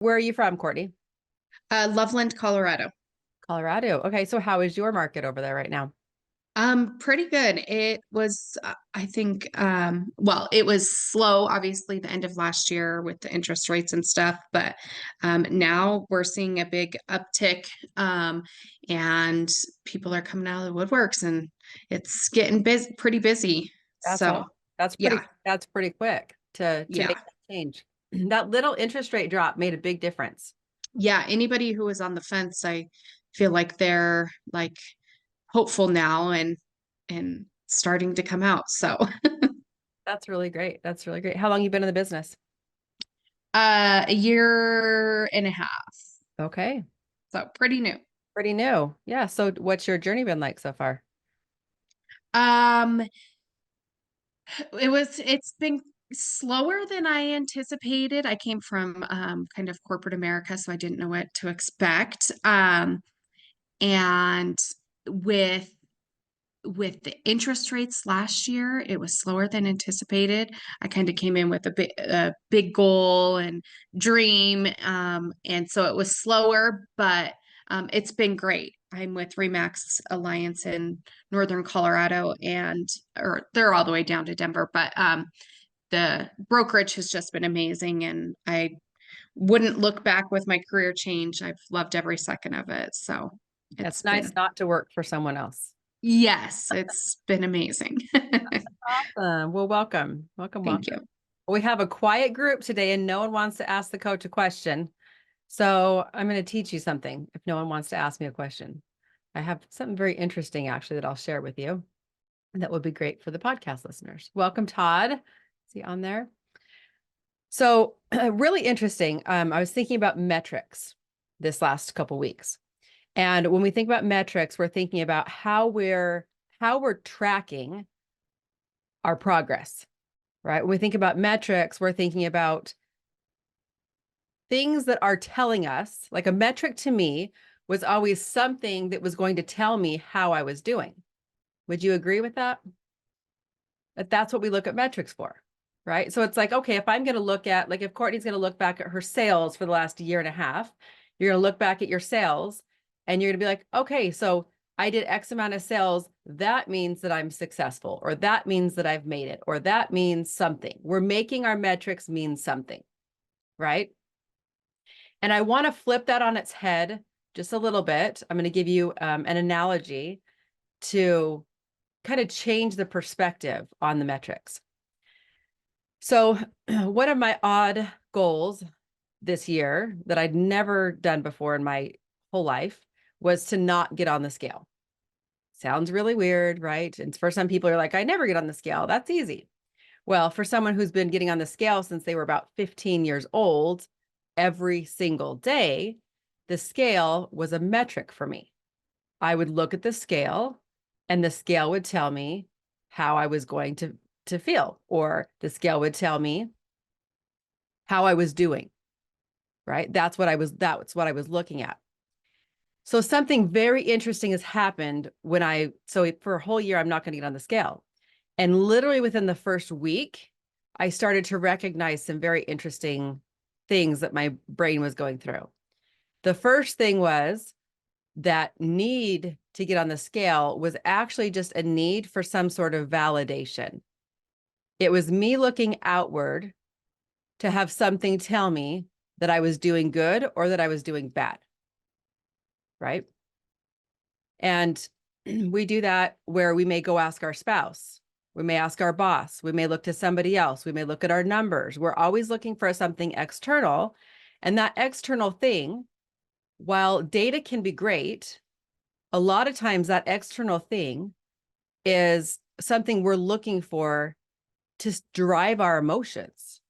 Where are you from, Courtney? Loveland, Colorado. Colorado. Okay, so how is your market over there right now? Pretty good. It was, I think, well, it was slow, obviously, the end of last year with the interest rates and stuff, but now we're seeing a big uptick, and people are coming out of the woodworks, and it's getting busy, pretty busy. That's all. So, yeah, That's pretty quick to yeah, make that change. That little interest rate drop made a big difference. yeah. Anybody who was on the fence, I feel like they're like hopeful now and starting to come out. So. That's really great. That's really great. How long you been in the business? A year and a half. Okay. So pretty new. Pretty new. Yeah. So what's your journey been like so far? Um, it's been slower than I anticipated. I came from kind of corporate America, so I didn't know what to expect. And with with the interest rates last year, it was slower than anticipated. I kind of came in with a big goal and dream, and so it was slower, but it's been great. I'm with Remax Alliance in Northern Colorado, and or they're all the way down to Denver, but the brokerage has just been amazing, and I wouldn't look back with my career change. I've loved every second of it, so it's It's nice been not to work for someone else. yes, it's been amazing. Awesome. Well, welcome. Welcome, Thank welcome. you. We have a quiet group today and no one wants to ask the coach a question. So I'm going to teach you something if no one wants to ask me a question. I have something very interesting actually that I'll share with you. And that would be great for the podcast listeners. Welcome, Todd. Is he on there? So really interesting. I was thinking about metrics this last couple weeks. And when we think about metrics, we're thinking about how we're tracking our progress, right? When we think about metrics, we're thinking about things that are telling us, like a metric to me was always something that was going to tell me how I was doing. Would you agree with that? That's what we look at metrics for, right? So it's like, okay, if I'm going to look at, like if Courtney's going to look back at her sales for the last year and a half, you're going to look back at your sales and you're going to be like, okay, so I did X amount of sales. That means that I'm successful, or that means that I've made it, or that means something. We're making our metrics mean something, right? And I want to flip that on its head just a little bit. I'm going to give you an analogy to kind of change the perspective on the metrics. So one of my odd goals this year that I'd never done before in my whole life was to not get on the scale. Sounds really weird, right? And for some people are like, I never get on the scale. That's easy. Well, for someone who's been getting on the scale since they were about 15 years old, every single day, the scale was a metric for me. I would look at the scale and the scale would tell me how I was going to feel, or the scale would tell me how I was doing, right? That's what I was looking at. So something very interesting has happened so for a whole year, I'm not going to get on the scale. And literally within the first week, I started to recognize some very interesting things that my brain was going through. The first thing was that need to get on the scale was actually just a need for some sort of validation. It was me looking outward to have something tell me that I was doing good or that I was doing bad, right? And we do that where we may go ask our spouse, we may ask our boss, we may look to somebody else, we may look at our numbers. We're always looking for something external. And that external thing, while data can be great, a lot of times that external thing is something we're looking for to drive our emotions.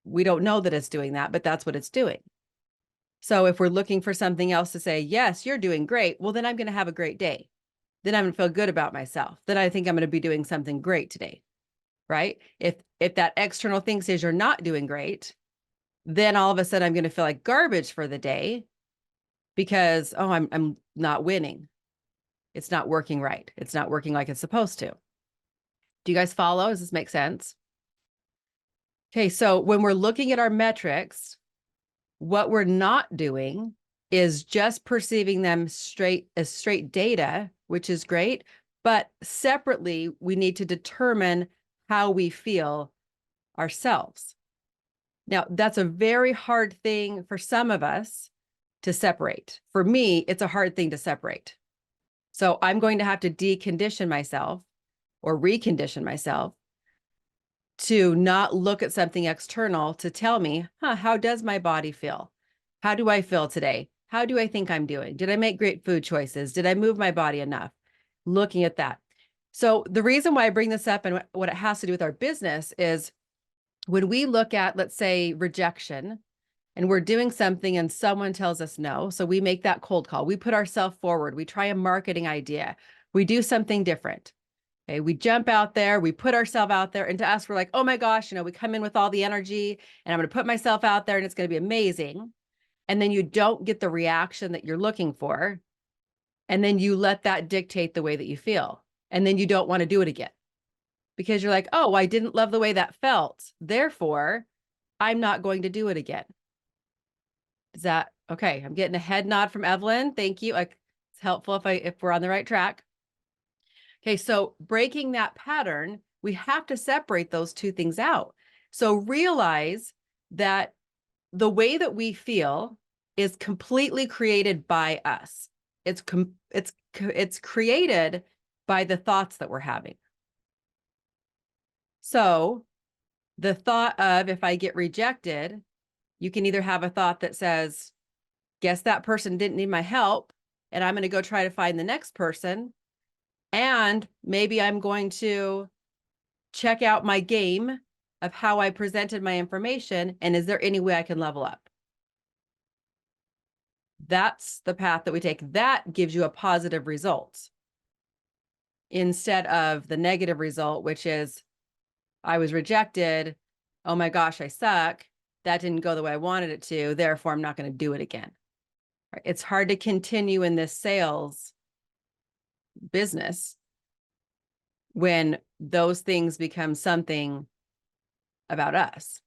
We don't know that it's doing that, but that's what it's doing. So if we're looking for something else to say, yes, you're doing great, well, then I'm going to have a great day. Then I'm going to feel good about myself. Then I think I'm going to be doing something great today, right? If that external thing says you're not doing great, then all of a sudden I'm going to feel like garbage for the day because, oh, I'm not winning. It's not working right. It's not working like it's supposed to. Do you guys follow? Does this make sense? Okay, so when we're looking at our metrics, what we're not doing is just perceiving them as straight data, which is great. But separately, we need to determine how we feel ourselves. Now, that's a very hard thing for some of us to separate. For me, it's a hard thing to separate. So I'm going to have to decondition myself or recondition myself to not look at something external to tell me, how does my body feel? How do I feel today? How do I think I'm doing? Did I make great food choices? Did I move my body enough? Looking at that. So the reason why I bring this up and what it has to do with our business is when we look at, let's say, rejection, and we're doing something and someone tells us no. So we make that cold call. We put ourselves forward. We try a marketing idea. We do something different. Okay, we jump out there, we put ourselves out there, and to us, we're like, oh my gosh, we come in with all the energy and I'm going to put myself out there and it's going to be amazing. And then you don't get the reaction that you're looking for. And then you let that dictate the way that you feel. And then you don't want to do it again because you're like, oh, I didn't love the way that felt. Therefore, I'm not going to do it again. Is that okay? I'm getting a head nod from Evelyn. Thank you. It's helpful if we're on the right track. Okay, so breaking that pattern, we have to separate those two things out. So realize that the way that we feel is completely created by us. It's created by the thoughts that we're having. So the thought of, if I get rejected, you can either have a thought that says, guess that person didn't need my help, and I'm going to go try to find the next person. And maybe I'm going to check out my game of how I presented my information. And is there any way I can level up? That's the path that we take. That gives you a positive result instead of the negative result, which is I was rejected. Oh my gosh, I suck. That didn't go the way I wanted it to. Therefore, I'm not going to do it again. Right? It's hard to continue in this sales business when those things become something about us.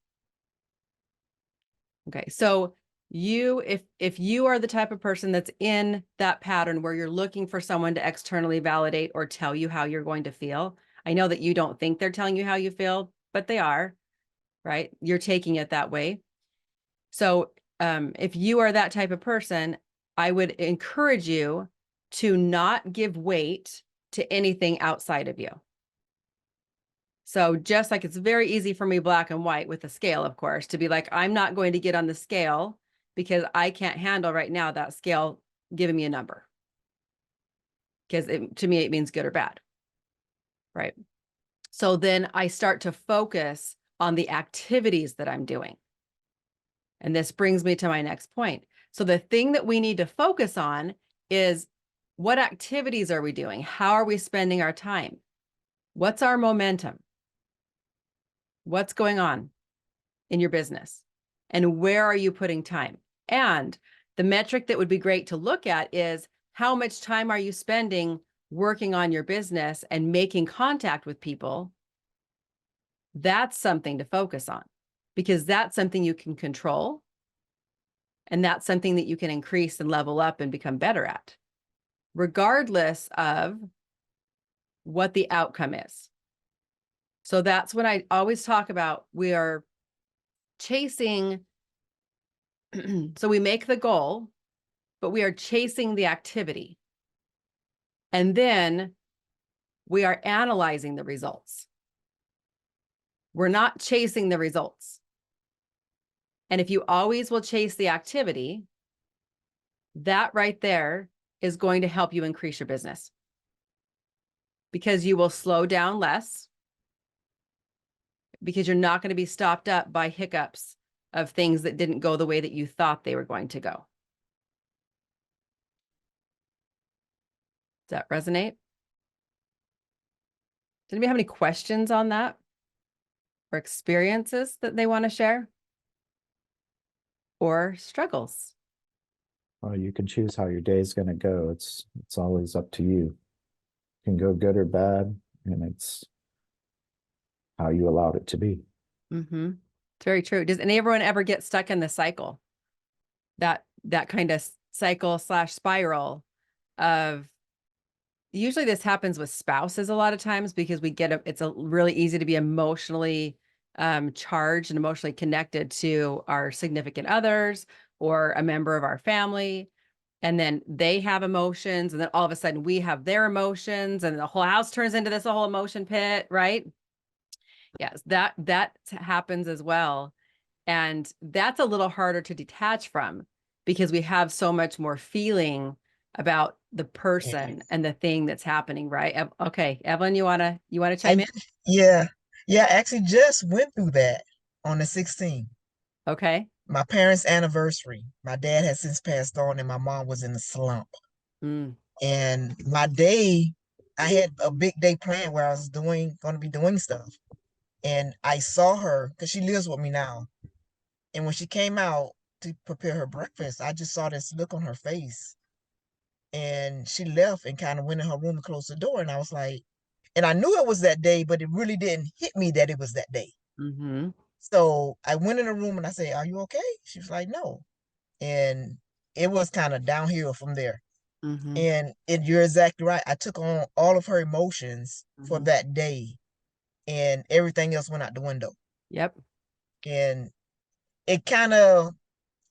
Okay, so if you are the type of person that's in that pattern where you're looking for someone to externally validate or tell you how you're going to feel, I know that you don't think they're telling you how you feel, but they are, right? You're taking it that way. So if you are that type of person, I would encourage you to not give weight to anything outside of you. So just like it's very easy for me, black and white with a scale, of course, to be like, I'm not going to get on the scale because I can't handle right now that scale giving me a number. Because to me, it means good or bad, right? So then I start to focus on the activities that I'm doing. And this brings me to my next point. So the thing that we need to focus on is what activities are we doing? How are we spending our time? What's our momentum? What's going on in your business? And where are you putting time? And the metric that would be great to look at is how much time are you spending working on your business and making contact with people? That's something to focus on because that's something you can control. And that's something that you can increase and level up and become better at, regardless of what the outcome is. So that's when I always talk about we are chasing. So we make the goal, but we are chasing the activity. And then we are analyzing the results. We're not chasing the results. And if you always will chase the activity, that right there is going to help you increase your business because you will slow down less because you're not going to be stopped up by hiccups of things that didn't go the way that you thought they were going to go. Does that resonate? Does anybody have any questions on that or experiences that they want to share or struggles? Well, you can choose how your day is going to go. It's always up to you. It can go good or bad, and it's how you allowed it to be. Mm-hmm. It's very true. Does anyone ever get stuck in the cycle that kind of cycle / spiral of, usually this happens with spouses a lot of times because it's really easy to be emotionally charged and emotionally connected to our significant others or a member of our family. And then they have emotions, and then all of a sudden we have their emotions, and the whole house turns into this whole emotion pit, right? Yes, that happens as well. And that's a little harder to detach from because we have so much more feeling about the person and the thing that's happening, right? Okay, Evelyn, you wanna chime I in? yeah. Yeah, I actually just went through that on the 16th. Okay. My parents' anniversary. My dad has since passed on and my mom was in the slump. Mm, And my day, I had a big day planned where I was gonna be doing stuff. And I saw her because she lives with me now. And when she came out to prepare her breakfast, I just saw this look on her face. And she left and kind of went in her room and closed the door. And I was like, and I knew it was that day, but it really didn't hit me that it was that day. mm-hmm, So I went in the room and I said, "Are you okay?" She was like, "No." And it was kind of downhill from there. mm-hmm, And you're exactly right. I took on all of her emotions for mm-hmm. that day, and everything else went out the window. Yep. And it kind of,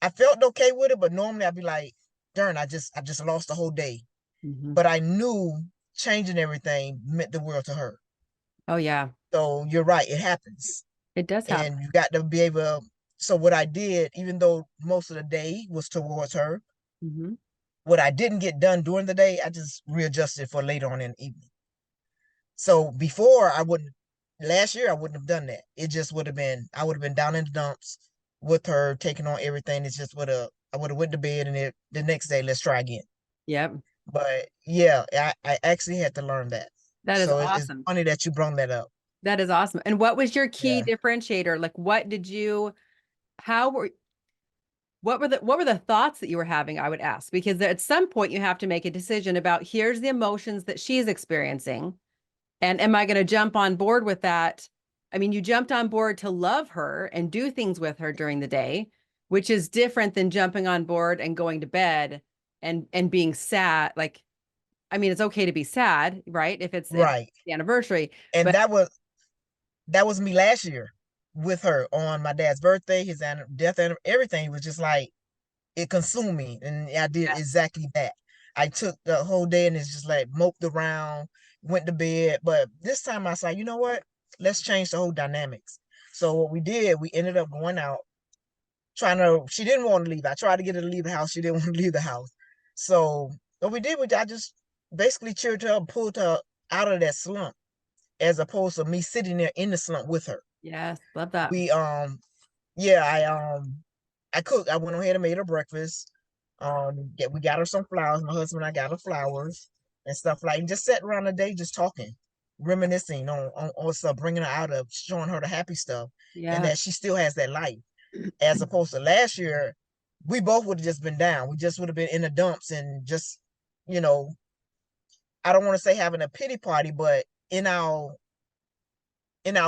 I felt okay with it, but normally I'd be like, "Darn, I just lost the whole day." Mm-hmm. But I knew changing everything meant the world to her. Oh yeah, So you're right, it happens. it does happen. And you got to be able. So what I did, even though most of the day was towards her, Mm-hmm. what I didn't get done during the day, I just readjusted for later on in the evening. So before I wouldn't, last year I wouldn't have done that. It just would have been, I would have been down in the dumps with her, taking on everything. It's just I would have went to bed and the next day, let's try again. Yep. But yeah, I actually had to learn that. That is So it's awesome. funny that you brought that up. That is awesome. And what was your key Yeah. differentiator? Like, how were, what were the thoughts that you were having? I would ask, because at some point you have to make a decision about, here's the emotions that she's experiencing. And am I going to jump on board with that? I mean, you jumped on board to love her and do things with her during the day, which is different than jumping on board and going to bed and being sad. Like, I mean, it's okay to be sad, right? If it's Right. the anniversary, And but that was me last year with her on my dad's birthday, his death, and everything was just like it consumed me, and I did yeah, exactly that. I took the whole day and it's just like moped around, went to bed. But this time I said, you know what? Let's change the whole dynamics. So what we did, we ended up going out, trying to. She didn't want to leave. I tried to get her to leave the house. She didn't want to leave the house. So what we did was I just basically cheered her up, pulled her out of that slump, as opposed to me sitting there in the slump with her. yes, love that. We yeah, I cooked. I went ahead and made her breakfast. Yeah, we got her some flowers. My husband and I got her flowers and stuff like, and just sat around the day just talking, reminiscing on stuff, bringing her out of, showing her the happy stuff, and Yeah, that she still has that life. As opposed to last year, we both would have just been down. We just would have been in the dumps and just, you know, I don't want to say having a pity party, but in our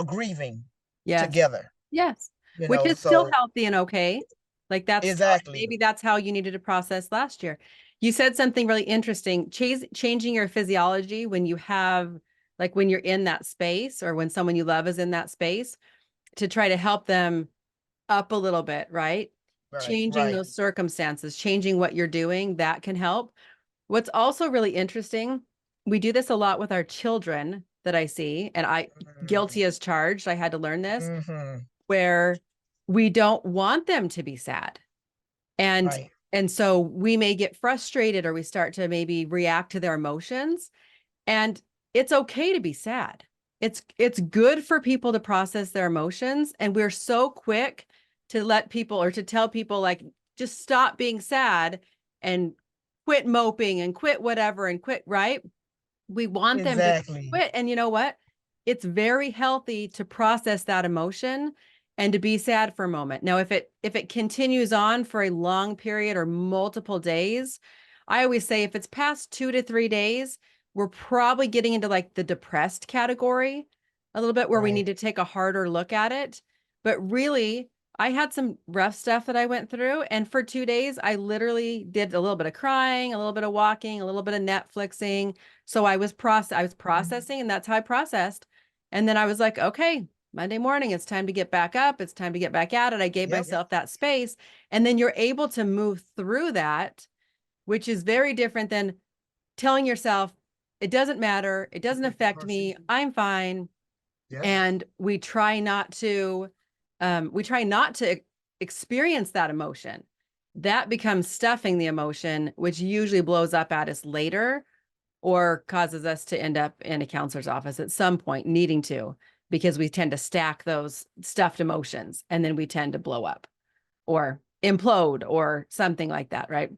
grieving yes, together, yes, which is still So healthy and okay. Like exactly. maybe that's how you needed to process last year. You said something really interesting, changing your physiology when you have, like when you're in that space or when someone you love is in that space, to try to help them up a little bit, right? Right, Changing right. those circumstances, changing what you're doing, that can help. What's also really interesting, we do this a lot with our children that I see, and guilty as charged, I had to learn this, Mm-hmm. where we don't want them to be sad. And Right. and so we may get frustrated or we start to maybe react to their emotions. And it's okay to be sad. It's good for people to process their emotions. And we're so quick to let people or to tell people, like, just stop being sad and quit moping and quit whatever and quit, right? We want them to Exactly. quit. And you know what? It's very healthy to process that emotion and to be sad for a moment. Now, if it continues on for a long period or multiple days, I always say if it's past 2 to 3 days, we're probably getting into like the depressed category a little bit, where we Right. need to take a harder look at it. But really, I had some rough stuff that I went through. And for 2 days, I literally did a little bit of crying, a little bit of walking, a little bit of Netflixing. So I was processing, and that's how I processed. And then I was like, okay, Monday morning, it's time to get back up. It's time to get back at it. I gave Yep. myself that space. And then you're able to move through that, which is very different than telling yourself, it doesn't matter. It doesn't affect me. I'm fine. Yeah. And we try not to experience that emotion. That becomes stuffing the emotion, which usually blows up at us later or causes us to end up in a counselor's office at some point, needing to, because we tend to stack those stuffed emotions and then we tend to blow up or implode or something like that, right?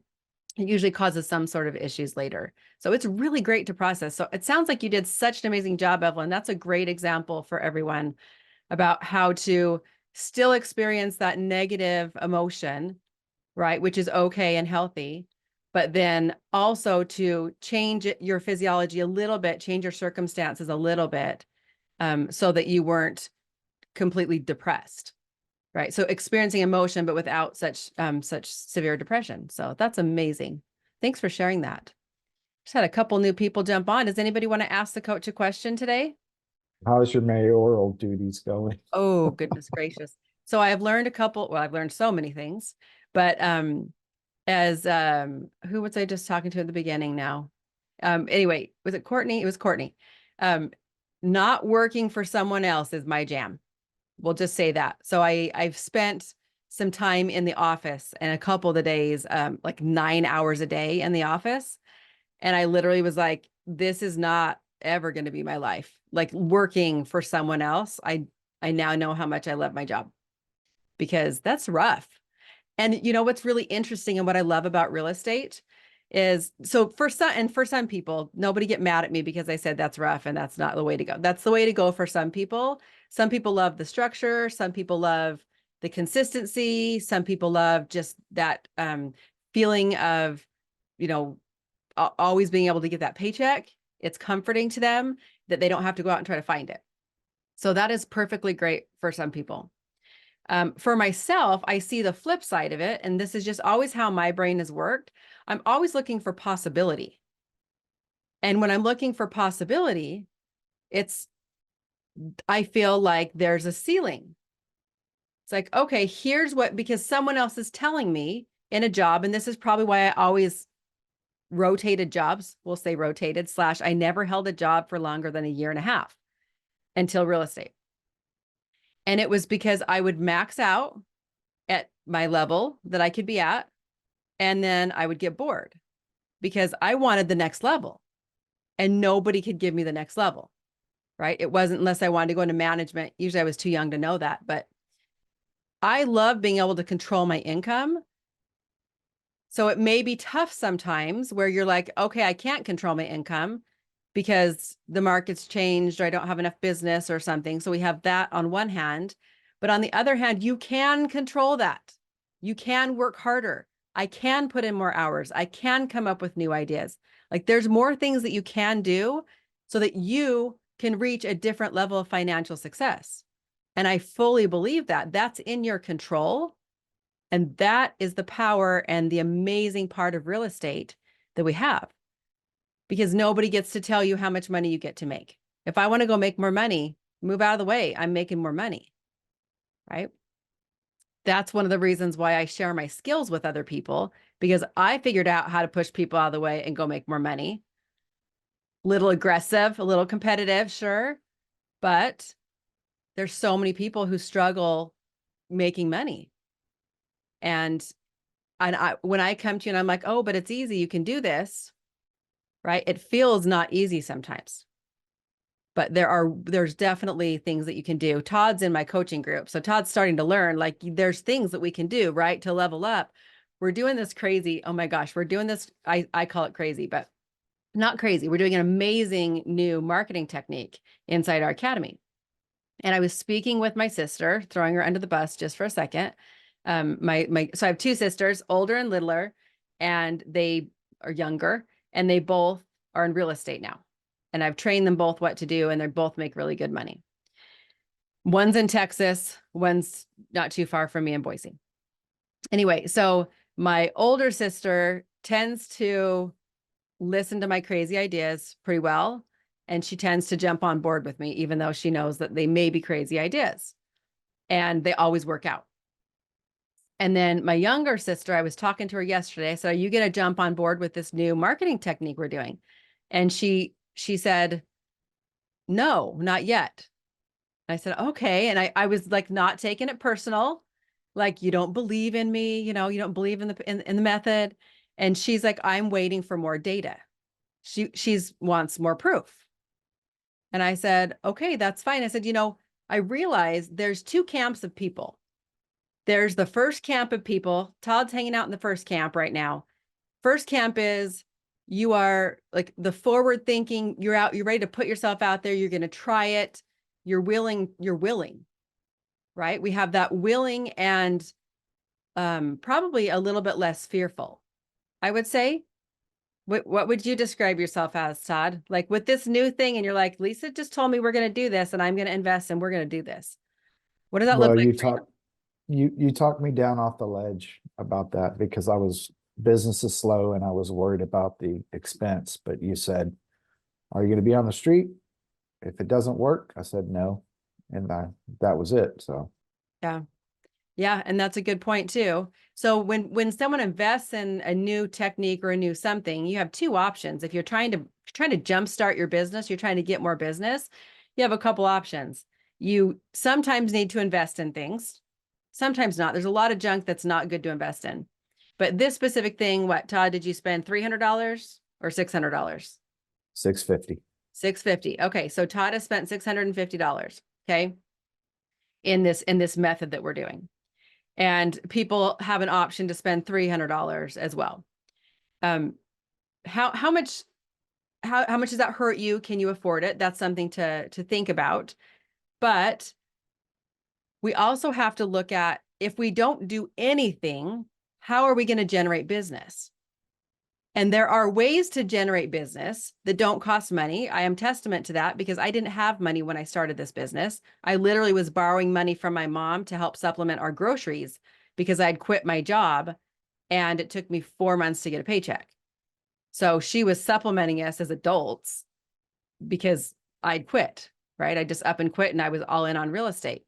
It usually causes some sort of issues later. So it's really great to process. So it sounds like you did such an amazing job, Evelyn. That's a great example for everyone about how to still experience that negative emotion, right? Which is okay and healthy, but then also to change your physiology a little bit, change your circumstances a little bit, so that you weren't completely depressed. Right. So experiencing emotion, but without such severe depression. So that's amazing. Thanks for sharing that. Just had a couple new people jump on. Does anybody want to ask the coach a question today? How's your mayoral duties going? Oh, goodness gracious. So I've learned I've learned so many things, but as who was I just talking to at the beginning now? Anyway, was it Courtney? It was Courtney. Not working for someone else is my jam. We'll just say that. So I've spent some time in the office, and a couple of the days, like 9 hours a day in the office. And I literally was like, this is not ever going to be my life. Like working for someone else. I now know how much I love my job, because that's rough. And you know, what's really interesting and what I love about real estate is, so for some people, nobody get mad at me because I said that's rough and that's not the way to go. That's the way to go for some people. Some people love the structure. Some people love the consistency. Some people love just that feeling of, you know, always being able to get that paycheck. It's comforting to them that they don't have to go out and try to find it. So that is perfectly great for some people. For myself, I see the flip side of it, and this is just always how my brain has worked. I'm always looking for possibility. And when I'm looking for possibility, I feel like there's a ceiling. It's like, okay, here's what, because someone else is telling me in a job, and this is probably why I always rotated jobs. We'll say rotated / I never held a job for longer than a year and a half until real estate. And it was because I would max out at my level that I could be at, and then I would get bored because I wanted the next level and nobody could give me the next level, right? It wasn't unless I wanted to go into management. Usually I was too young to know that, but I love being able to control my income. So it may be tough sometimes where you're like, okay, I can't control my income because the market's changed or I don't have enough business or something. So we have that on one hand, but on the other hand, you can control that. You can work harder. I can put in more hours. I can come up with new ideas. Like there's more things that you can do so that you can reach a different level of financial success. And I fully believe that that's in your control. And that is the power and the amazing part of real estate that we have, because nobody gets to tell you how much money you get to make. If I want to go make more money, move out of the way. I'm making more money, right? That's one of the reasons why I share my skills with other people, because I figured out how to push people out of the way and go make more money. Little aggressive, a little competitive, sure. But there's so many people who struggle making money. And when I come to you and I'm like, oh, but it's easy, you can do this, right? It feels not easy sometimes, but there's definitely things that you can do. Todd's in my coaching group. So Todd's starting to learn, like there's things that we can do, right? To level up. We're doing this crazy. Oh my gosh, we're doing this. I call it crazy, but not crazy. We're doing an amazing new marketing technique inside our academy. And I was speaking with my sister, throwing her under the bus just for a second. So I have two sisters, older and littler, and they are younger, and they both are in real estate now. And I've trained them both what to do, and they both make really good money. One's in Texas, one's not too far from me in Boise. Anyway, so my older sister tends to listen to my crazy ideas pretty well. And she tends to jump on board with me, even though she knows that they may be crazy ideas. And they always work out. And then my younger sister, I was talking to her yesterday. I said, are you going to jump on board with this new marketing technique we're doing? And she said, no, not yet. I said, okay. And I was like, not taking it personal. Like, you don't believe in me, you don't believe in the method. And she's like, I'm waiting for more data. She's wants more proof. And I said, okay, that's fine. I said, I realize there's two camps of people. There's the first camp of people. Todd's hanging out in the first camp right now. First camp is you are like the forward thinking, you're ready to put yourself out there. You're going to try it. You're willing, right? We have that willing and probably a little bit less fearful, I would say. What would you describe yourself as, Todd? Like with this new thing, and you're like, Lisa just told me we're going to do this, and I'm going to invest, and we're going to do this. What does that look Well, like? you talked me down off the ledge about that because business is slow and I was worried about the expense. But you said, are you going to be on the street? If it doesn't work, I said no. And that was it. So Yeah. Yeah. And that's a good point too. So when someone invests in a new technique or a new something, you have two options. If you're trying to jumpstart your business, you're trying to get more business, you have a couple options. You sometimes need to invest in things, sometimes not. There's a lot of junk that's not good to invest in. But this specific thing, what, Todd, did you spend $300 or $600? $650. $650. Okay. So Todd has spent $650. Okay. In this method that we're doing. And people have an option to spend $300 as well. How much does that hurt you? Can you afford it? That's something to think about. But we also have to look at, if we don't do anything, how are we going to generate business? And there are ways to generate business that don't cost money. I am testament to that because I didn't have money when I started this business. I literally was borrowing money from my mom to help supplement our groceries because I'd quit my job and it took me 4 months to get a paycheck. So she was supplementing us as adults because I'd quit, right? I just up and quit and I was all in on real estate.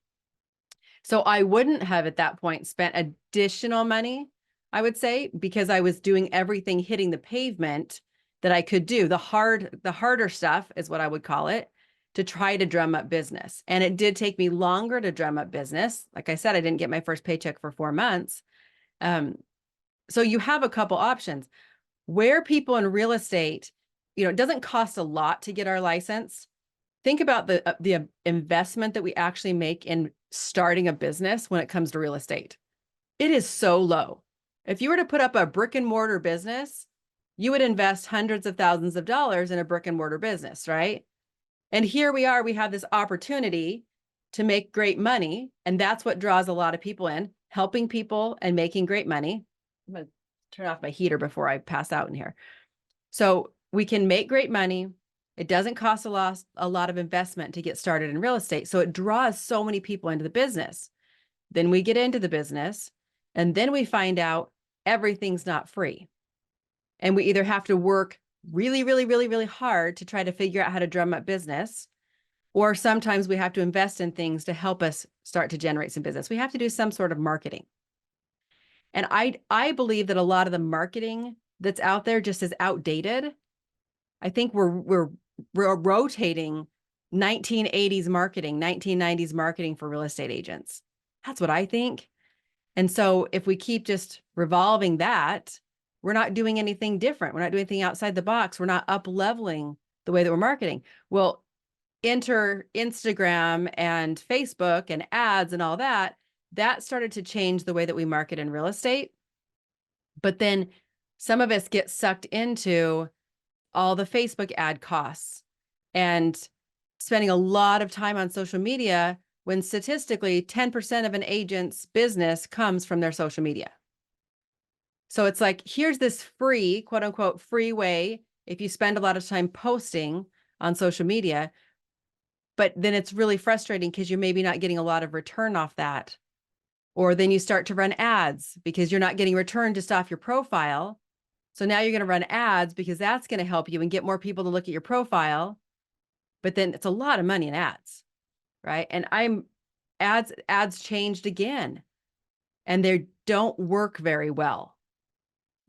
So I wouldn't have at that point spent additional money, I would say, because I was doing everything hitting the pavement that I could do. The harder stuff is what I would call it, to try to drum up business. And it did take me longer to drum up business. Like I said, I didn't get my first paycheck for 4 months. So you have a couple options. Where people in real estate, it doesn't cost a lot to get our license. Think about the investment that we actually make in starting a business when it comes to real estate. It is so low. If you were to put up a brick and mortar business, you would invest hundreds of thousands of dollars in a brick and mortar business, right? And here we are, we have this opportunity to make great money. And that's what draws a lot of people in, helping people and making great money. I'm going to turn off my heater before I pass out in here. So we can make great money. It doesn't cost a lot of investment to get started in real estate. So it draws so many people into the business. Then we get into the business and then we find out everything's not free. And we either have to work really, really, really, really hard to try to figure out how to drum up business, or sometimes we have to invest in things to help us start to generate some business. We have to do some sort of marketing. And I believe that a lot of the marketing that's out there just is outdated. I think we're rotating 1980s marketing, 1990s marketing for real estate agents. That's what I think. And so if we keep just revolving that, we're not doing anything different. We're not doing anything outside the box. We're not up leveling the way that we're marketing. Well, enter Instagram and Facebook and ads and all that, that started to change the way that we market in real estate. But then some of us get sucked into all the Facebook ad costs and spending a lot of time on social media when statistically 10% of an agent's business comes from their social media. So it's like, here's this free, quote unquote, free way. If you spend a lot of time posting on social media, but then it's really frustrating because you're maybe not getting a lot of return off that. Or then you start to run ads because you're not getting return just off your profile. So now you're going to run ads because that's going to help you and get more people to look at your profile. But then it's a lot of money in ads, right? And ads changed again, and they don't work very well.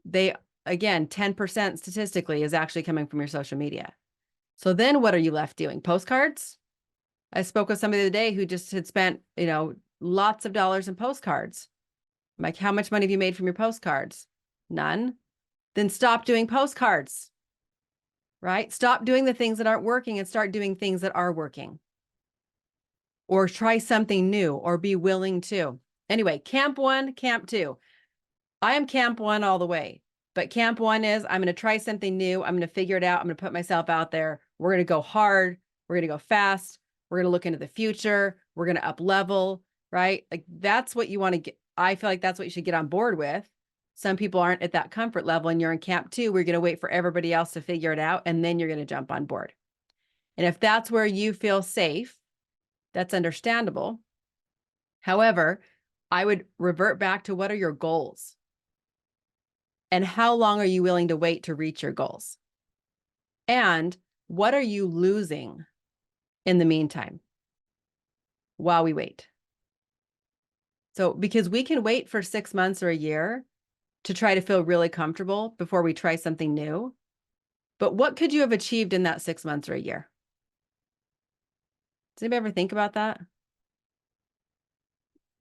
They, again, 10% statistically is actually coming from your social media. So then what are you left doing? Postcards? I spoke with somebody the other day who just had spent, lots of dollars in postcards. I'm like, how much money have you made from your postcards? None. Then stop doing postcards, right? Stop doing the things that aren't working and start doing things that are working. Or try something new or be willing to. Anyway, camp 1, camp 2. I am camp 1 all the way. But camp 1 is I'm going to try something new. I'm going to figure it out. I'm going to put myself out there. We're going to go hard. We're going to go fast. We're going to look into the future. We're going to up level, right? Like that's what you want to get. I feel like that's what you should get on board with. Some people aren't at that comfort level and you're in camp 2. We're going to wait for everybody else to figure it out. And then you're going to jump on board. And if that's where you feel safe, that's understandable. However, I would revert back to what are your goals? And how long are you willing to wait to reach your goals? And what are you losing in the meantime while we wait? So, because we can wait for 6 months or a year to try to feel really comfortable before we try something new. But what could you have achieved in that 6 months or a year? Does anybody ever think about that?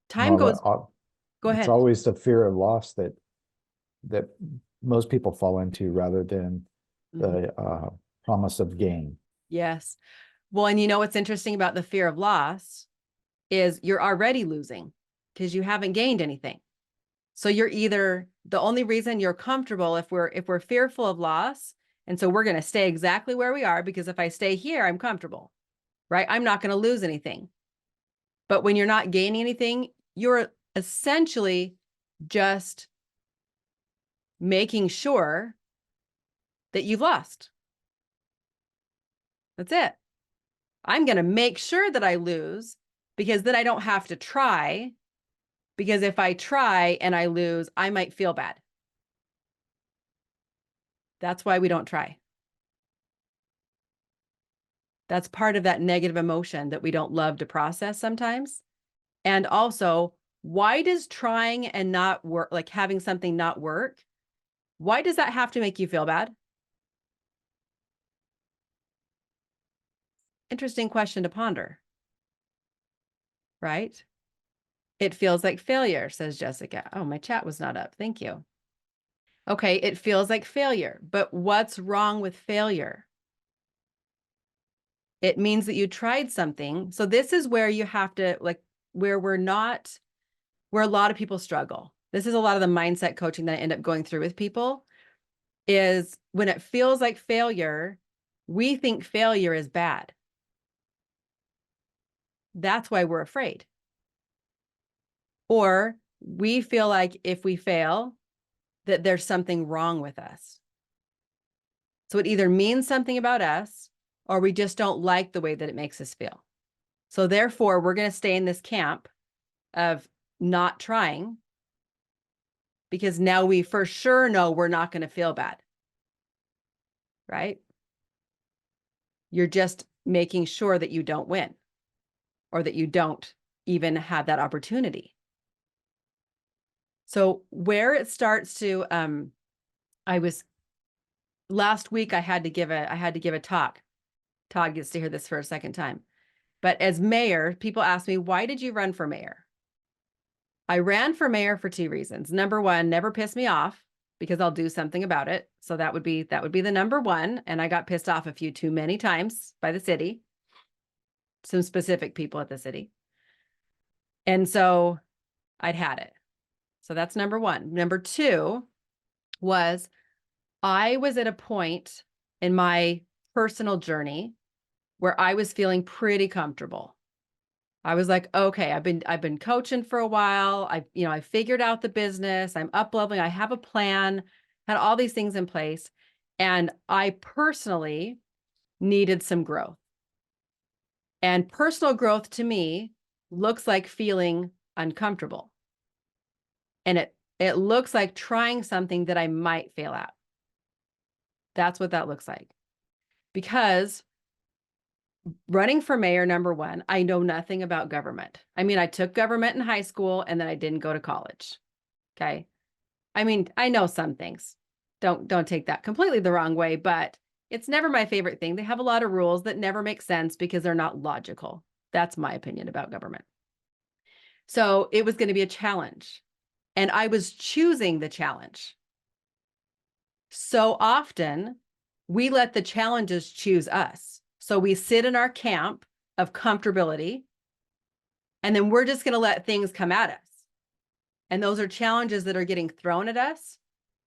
Time Well, goes, go it's ahead. always the fear of loss that most people fall into rather than the promise of gain. Yes. Well, and you know what's interesting about the fear of loss is you're already losing because you haven't gained anything. So you're either the only reason you're comfortable if we're fearful of loss, and so we're going to stay exactly where we are because if I stay here, I'm comfortable, right? I'm not going to lose anything. But when you're not gaining anything, you're essentially just making sure that you've lost. That's it. I'm going to make sure that I lose because then I don't have to try. Because if I try and I lose, I might feel bad. That's why we don't try. That's part of that negative emotion that we don't love to process sometimes. And also, why does trying and not work, like having something not work, why does that have to make you feel bad? Interesting question to ponder, right? It feels like failure, says Jessica. Oh, my chat was not up. Thank you. Okay, it feels like failure, but what's wrong with failure? It means that you tried something. So this is where you have to, like, where a lot of people struggle. This is a lot of the mindset coaching that I end up going through with people is when it feels like failure, we think failure is bad. That's why we're afraid. Or we feel like if we fail, that there's something wrong with us. So it either means something about us or we just don't like the way that it makes us feel. So therefore, we're going to stay in this camp of not trying because now we for sure know we're not going to feel bad, right? You're just making sure that you don't win or that you don't even have that opportunity. So where it starts to, last week I had to give a talk. Todd gets to hear this for a second time. But as mayor, people ask me, why did you run for mayor? I ran for mayor for 2 reasons. Number one, never piss me off because I'll do something about it. So that would be the number one. And I got pissed off a few too many times by the city, some specific people at the city. And so I'd had it. So that's number one. Number two was I was at a point in my personal journey where I was feeling pretty comfortable. I was like, okay, I've been coaching for a while. I figured out the business. I'm up leveling. I have a plan, had all these things in place. And I personally needed some growth. And personal growth to me looks like feeling uncomfortable. And it looks like trying something that I might fail at. That's what that looks like. Because running for mayor, number one, I know nothing about government. I mean, I took government in high school and then I didn't go to college. Okay. I mean, I know some things. Don't take that completely the wrong way, but it's never my favorite thing. They have a lot of rules that never make sense because they're not logical. That's my opinion about government. So it was going to be a challenge, and I was choosing the challenge. So often we let the challenges choose us. So we sit in our camp of comfortability, and then we're just going to let things come at us. And those are challenges that are getting thrown at us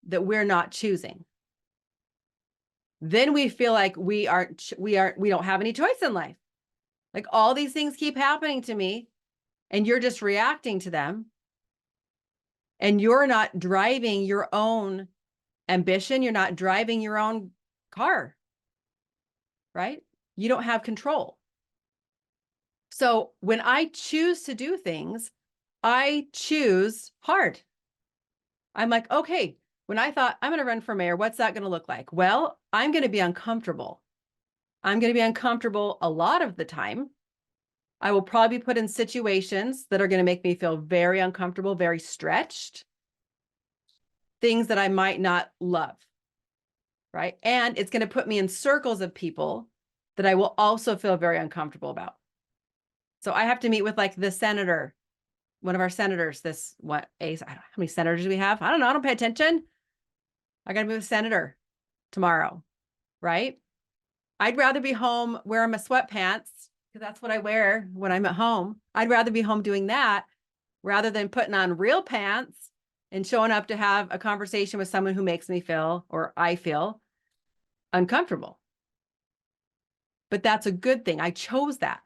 that we're not choosing. Then we feel like we don't have any choice in life. Like all these things keep happening to me and you're just reacting to them. And you're not driving your own ambition. You're not driving your own car, right? You don't have control. So when I choose to do things, I choose hard. I'm like, okay, when I thought I'm going to run for mayor, what's that going to look like? Well, I'm going to be uncomfortable. I'm going to be uncomfortable a lot of the time. I will probably be put in situations that are going to make me feel very uncomfortable, very stretched, things that I might not love, right? And it's going to put me in circles of people that I will also feel very uncomfortable about. So I have to meet with like the senator, one of our senators, I don't know, how many senators do we have? I don't know. I don't pay attention. I got to meet with a senator tomorrow, right? I'd rather be home wearing my sweatpants because that's what I wear when I'm at home. I'd rather be home doing that rather than putting on real pants and showing up to have a conversation with someone who makes me feel, or I feel, uncomfortable. But that's a good thing. I chose that.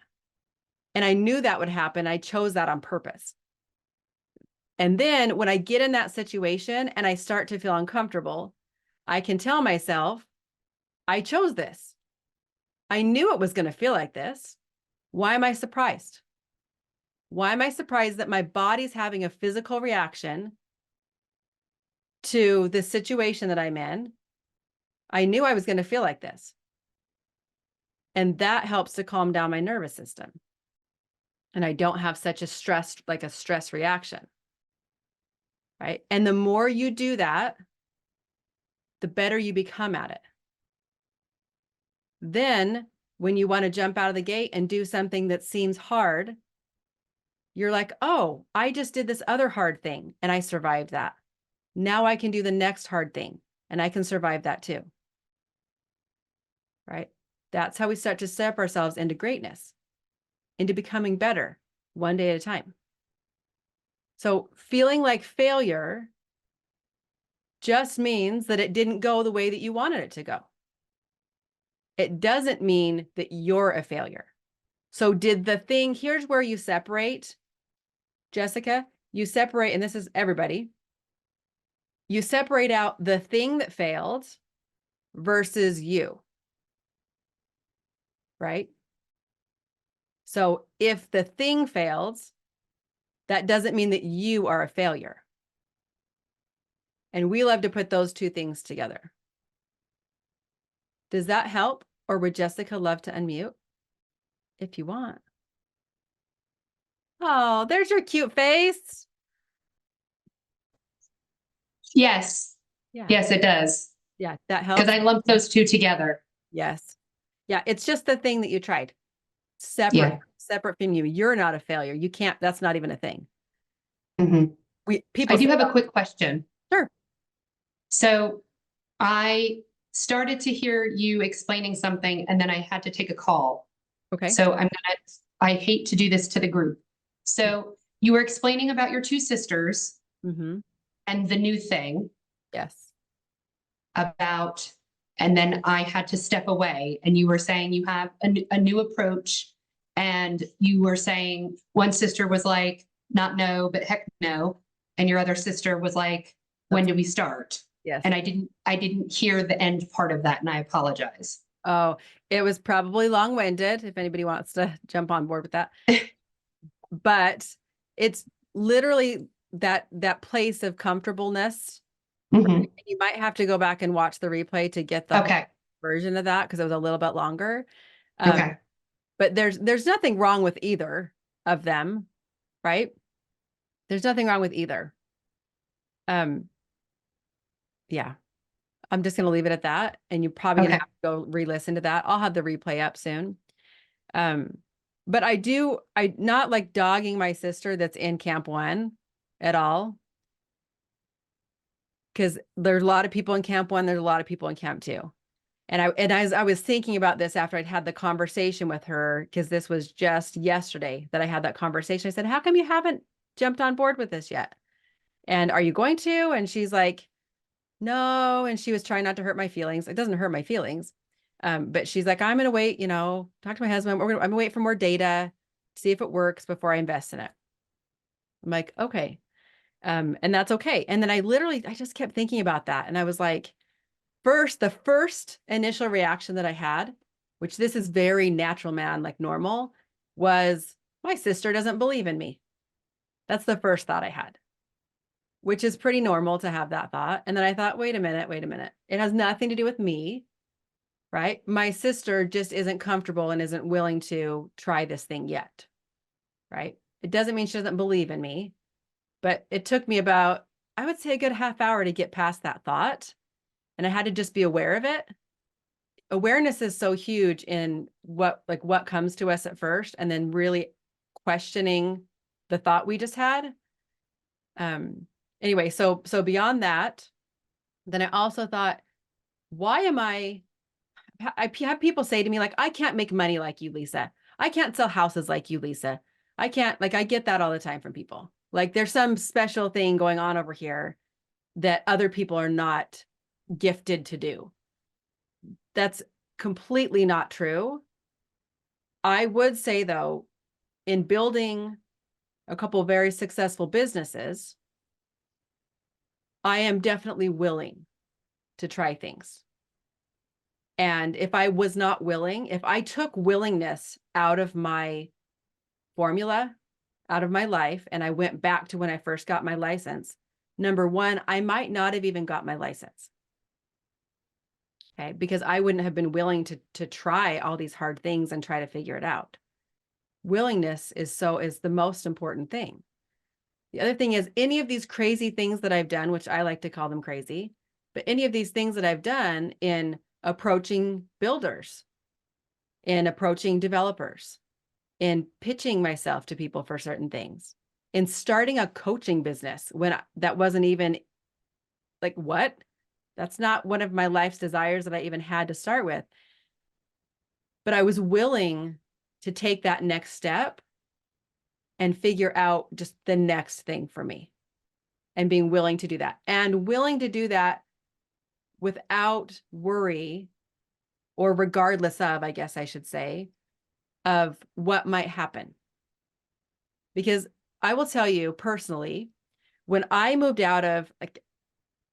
And I knew that would happen. I chose that on purpose. And then when I get in that situation and I start to feel uncomfortable, I can tell myself, I chose this. I knew it was going to feel like this. Why am I surprised? Why am I surprised that my body's having a physical reaction to the situation that I'm in? I knew I was going to feel like this. And that helps to calm down my nervous system. And I don't have such a stress reaction. Right? And the more you do that, the better you become at it. Then when you want to jump out of the gate and do something that seems hard, you're like, oh, I just did this other hard thing and I survived that. Now I can do the next hard thing and I can survive that too. Right? That's how we start to step ourselves into greatness, into becoming better one day at a time. So feeling like failure just means that it didn't go the way that you wanted it to go. It doesn't mean that you're a failure. So here's where you separate, Jessica, you separate, and this is everybody, you separate out the thing that failed versus you, right? So if the thing fails, that doesn't mean that you are a failure. And we love to put those two things together. Does that help? Or would Jessica love to unmute if you want? Oh, there's your cute face. Yes. Yeah. Yes, it does. Yeah, that helps. Because I lumped those two together. Yes. Yeah, it's just the thing that you tried. Yeah. Separate from you. You're not a failure. You can't, that's not even a thing. Mhm. People I do say, have a quick question. Sure. So I started to hear you explaining something and then I had to take a call. okay. So I hate to do this to the group. So you were explaining about your two sisters Mm-hmm. and the new thing Yes. about, and then I had to step away and you were saying you have a new approach and you were saying one sister was like, not no, but heck no. And your other sister was like, when do we start? Yes. And I didn't hear the end part of that and I apologize. Oh, it was probably long-winded, if anybody wants to jump on board with that. But it's literally that place of comfortableness. Mhm. You might have to go back and watch the replay to get the whole Okay, version of that, because it was a little bit longer. okay, But there's nothing wrong with either of them, right? There's nothing wrong with either. Yeah. I'm just gonna leave it at that, and you're probably gonna okay. have to go re-listen to that. I'll have the replay up soon. But I not like dogging my sister that's in Camp 1 at all. Because there's a lot of people in Camp 1, there's a lot of people in Camp 2. And as I was thinking about this after I'd had the conversation with her, because this was just yesterday that I had that conversation, I said, how come you haven't jumped on board with this yet? And are you going to? And she's like, no. And she was trying not to hurt my feelings. It doesn't hurt my feelings. But she's like, I'm going to wait, talk to my husband. I'm going to wait for more data, see if it works before I invest in it. I'm like, okay. And that's okay. And then I just kept thinking about that. And I was like, the first initial reaction that I had, which this is very natural, man, like normal, was my sister doesn't believe in me. That's the first thought I had, which is pretty normal to have that thought. And then I thought, wait a minute. It has nothing to do with me, right? My sister just isn't comfortable and isn't willing to try this thing yet, right? It doesn't mean she doesn't believe in me, but it took me about, I would say, a good half hour to get past that thought. And I had to just be aware of it. Awareness is so huge in what comes to us at first, and then really questioning the thought we just had. Anyway, so beyond that, then I also thought, why am I have people say to me, like, I can't make money like you, Lisa. I can't sell houses like you, Lisa. I can't, like, I get that all the time from people. Like, there's some special thing going on over here that other people are not gifted to do. That's completely not true. I would say, though, in building a couple very successful businesses, I am definitely willing to try things. And if I was not willing, if I took willingness out of my formula, out of my life, and I went back to when I first got my license, number one, I might not have even got my license. Okay, because I wouldn't have been willing to try all these hard things and try to figure it out. Willingness is the most important thing. The other thing is, any of these crazy things that I've done, which I like to call them crazy, but any of these things that I've done in approaching builders, in approaching developers, in pitching myself to people for certain things, in starting a coaching business that wasn't even like, what? That's not one of my life's desires that I even had to start with. But I was willing to take that next step and figure out just the next thing for me, and being willing to do that, and willing to do that without worry, or regardless of, I guess I should say, of what might happen. Because I will tell you personally, when I moved out of, like,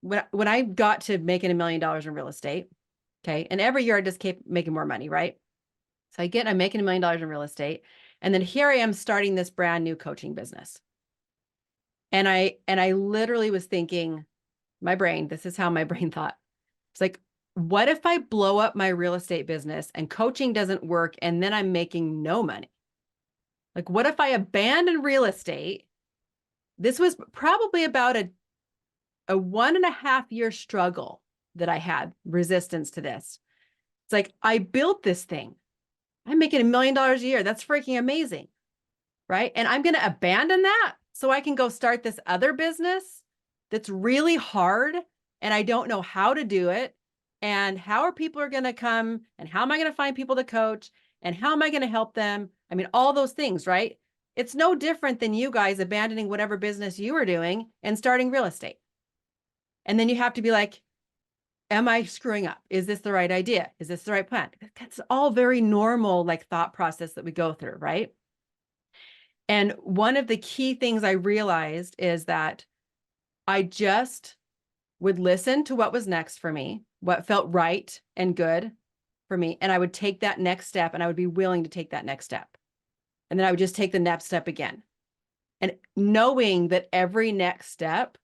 when I got to making $1 million in real estate, okay, and every year I just keep making more money, right? So I'm making $1 million in real estate. And then here I am starting this brand new coaching business. And I literally was thinking, this is how my brain thought. It's like, what if I blow up my real estate business and coaching doesn't work and then I'm making no money? Like, what if I abandon real estate? This was probably about a 1.5 year struggle that I had, resistance to this. It's like, I built this thing. I'm making $1 million a year. That's freaking amazing, right? And I'm going to abandon that so I can go start this other business that's really hard, and I don't know how to do it. And how are people going to come, and how am I going to find people to coach, and how am I going to help them? I mean, all those things, right? It's no different than you guys abandoning whatever business you were doing and starting real estate. And then you have to be like, am I screwing up? Is this the right idea? Is this the right plan? That's all very normal, like, thought process that we go through, right? And one of the key things I realized is that I just would listen to what was next for me, what felt right and good. for me. And I would take that next step and I would be willing to take that next step. And then I would just take the next step again. And knowing that every next step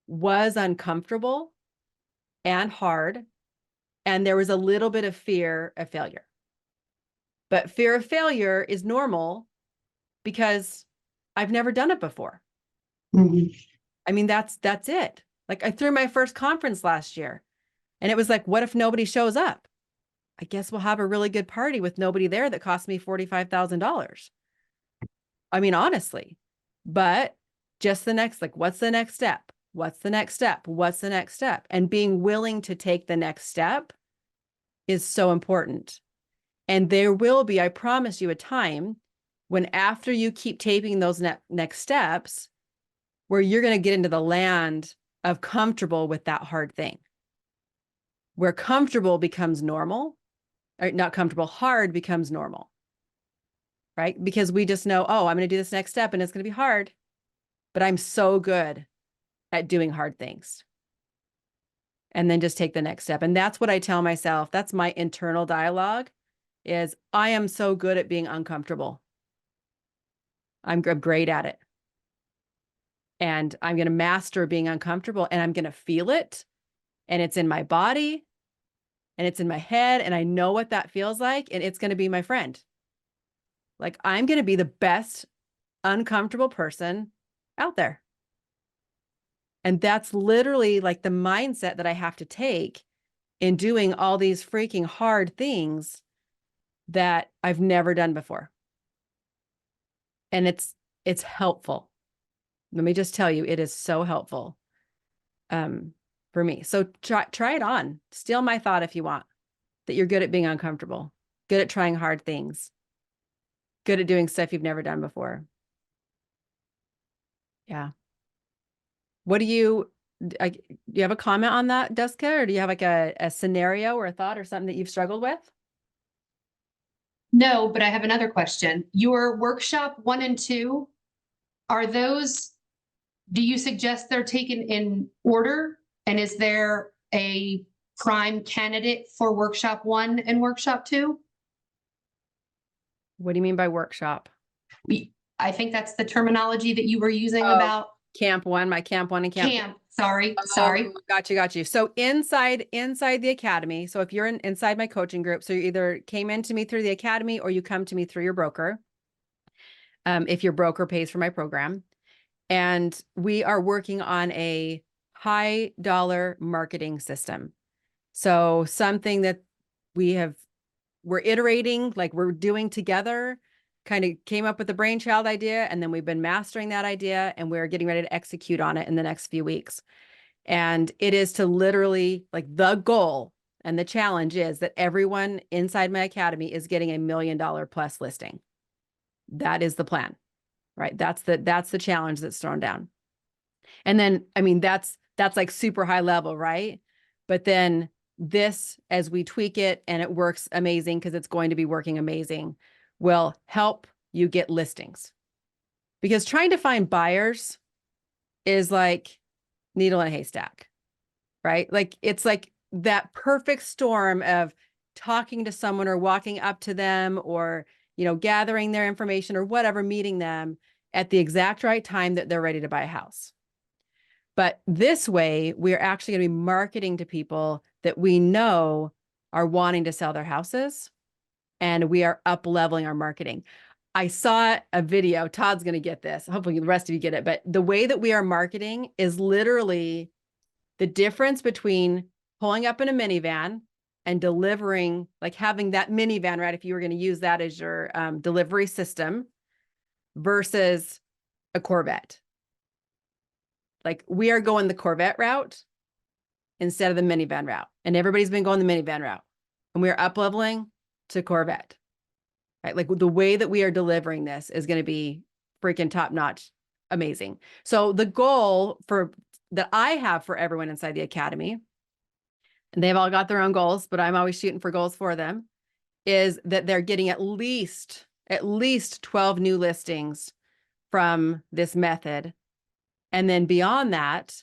was uncomfortable and hard, and there was a little bit of fear of failure. But fear of failure is normal because I've never done it before. I mean, that's it. Like I threw my first conference last year and it was like, what if nobody shows up? I guess we'll have a really good party with nobody there that cost me $45,000. I mean, honestly, but just the next, like, what's the next step? What's the next step? What's the next step? And being willing to take the next step is so important. And there will be, I promise you, a time when after you keep taking those next steps, where you're going to get into the land of comfortable with that hard thing, where comfortable becomes normal, or not comfortable, hard becomes normal, right? Because we just know, oh, I'm going to do this next step and it's going to be hard, but I'm so good at doing hard things. And then just take the next step. And that's what I tell myself. That's my internal dialogue is I am so good at being uncomfortable. I'm great at it. And I'm going to master being uncomfortable and I'm going to feel it. And it's in my body and it's in my head. And I know what that feels like. And it's going to be my friend. Like I'm going to be the best uncomfortable person out there. And that's literally like the mindset that I have to take in doing all these freaking hard things that I've never done before. And it's helpful. Let me just tell you, it is so helpful for me. So try it on. Steal my thought if you want, that you're good at being uncomfortable, good at trying hard things, good at doing stuff you've never done before. Yeah. What do you have a comment on that, Duska? Or do you have like a scenario or a thought or something that you've struggled with? No, but I have another question. Your workshop 1 and 2, are those, do you suggest they're taken in order? And is there a prime candidate for workshop 1 and workshop 2? What do you mean by workshop? I think that's the terminology that you were using Oh, about Camp 1, my Camp 1 and Camp. camp. Sorry. Oh, got you. So inside the academy. So if you're inside my coaching group, so you either came into me through the academy or you come to me through your broker. If your broker pays for my program, and we are working on a high dollar marketing system. So something that we're iterating, like we're doing together, kind of came up with the brainchild idea, and then we've been mastering that idea and we're getting ready to execute on it in the next few weeks. And it is to literally, like, the goal and the challenge is that everyone inside my academy is getting $1 million plus listing. That is the plan, right? That's the challenge that's thrown down. And then, I mean, that's like super high level, right? But then this, as we tweak it and it works amazing, because it's going to be working amazing, will help you get listings. Because trying to find buyers is like needle in a haystack, right? Like it's like that perfect storm of talking to someone or walking up to them or, gathering their information or whatever, meeting them at the exact right time that they're ready to buy a house. But this way, we're actually going to be marketing to people that we know are wanting to sell their houses, and we are up leveling our marketing. I saw a video, Todd's going to get this. Hopefully the rest of you get it. But the way that we are marketing is literally the difference between pulling up in a minivan and delivering, like having that minivan, right? If you were going to use that as your delivery system versus a Corvette. Like we are going the Corvette route instead of the minivan route. And everybody's been going the minivan route. And we are up leveling to Corvette. Right? Like the way that we are delivering this is going to be freaking top notch, amazing. So the goal that I have for everyone inside the academy, and they've all got their own goals, but I'm always shooting for goals for them, is that they're getting at least 12 new listings from this method. And then beyond that,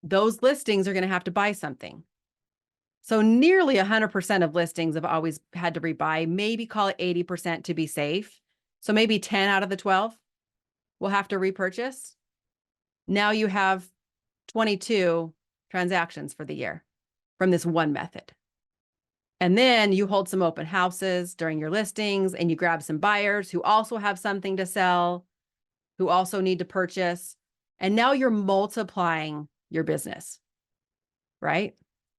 those listings are going to have to buy something. So nearly 100% of listings have always had to rebuy, maybe call it 80% to be safe. So maybe 10 out of the 12 will have to repurchase. Now you have 22 transactions for the year from this one method. And then you hold some open houses during your listings and you grab some buyers who also have something to sell, who also need to purchase. And now you're multiplying your business, right?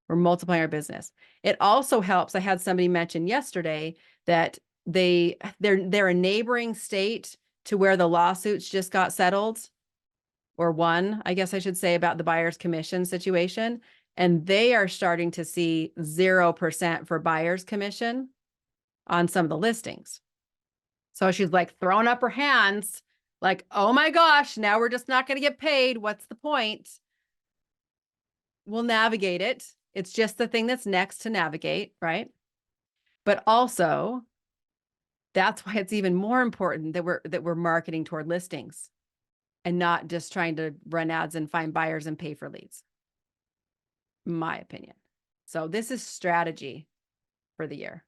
We're multiplying our business. It also helps. I had somebody mention yesterday that they're a neighboring state to where the lawsuits just got settled, or won, I guess I should say, about the buyer's commission situation. And they are starting to see 0% for buyer's commission on some of the listings. So she's like throwing up her hands like, oh my gosh, now we're just not going to get paid. What's the point? We'll navigate it. It's just the thing that's next to navigate, right? But also, that's why it's even more important that we're marketing toward listings and not just trying to run ads and find buyers and pay for leads. My opinion. So this is strategy for the year.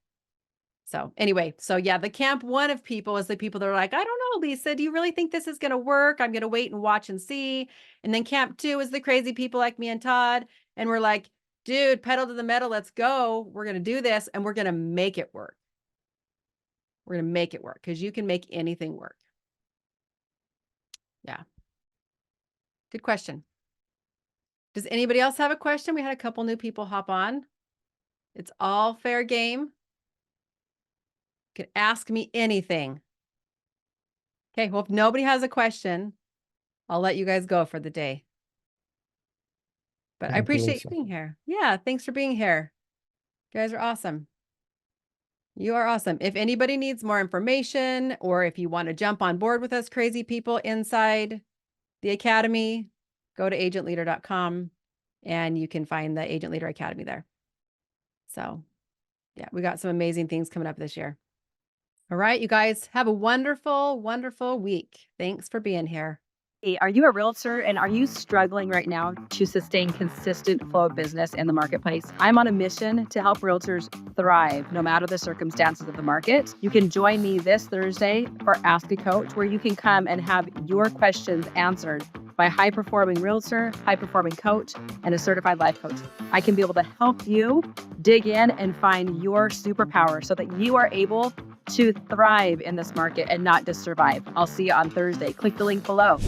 So anyway, so yeah, the camp one of people is the people that are like, I don't know, Lisa, do you really think this is going to work? I'm going to wait and watch and see. And then camp two is the crazy people like me and Todd. And we're like, dude, pedal to the metal. Let's go. We're going to do this and we're going to make it work. We're going to make it work because you can make anything work. Yeah. Good question. Does anybody else have a question? We had a couple new people hop on. It's all fair game. You can ask me anything. Okay, well, if nobody has a question, I'll let you guys go for the day. But I Thank you, appreciate Lisa. you being here. Yeah, thanks for being here. You guys are awesome. You are awesome. If anybody needs more information or if you want to jump on board with us crazy people inside the Academy, go to agentleader.com and you can find the Agent Leader Academy there. So yeah, we got some amazing things coming up this year. All right, you guys have a wonderful, wonderful week. Thanks for being here. Hey, are you a realtor and are you struggling right now to sustain consistent flow of business in the marketplace? I'm on a mission to help realtors thrive no matter the circumstances of the market. You can join me this Thursday for Ask a Coach, where you can come and have your questions answered by a high-performing realtor, high-performing coach, and a certified life coach. I can be able to help you dig in and find your superpower so that you are able to thrive in this market and not just survive. I'll see you on Thursday. Click the link below.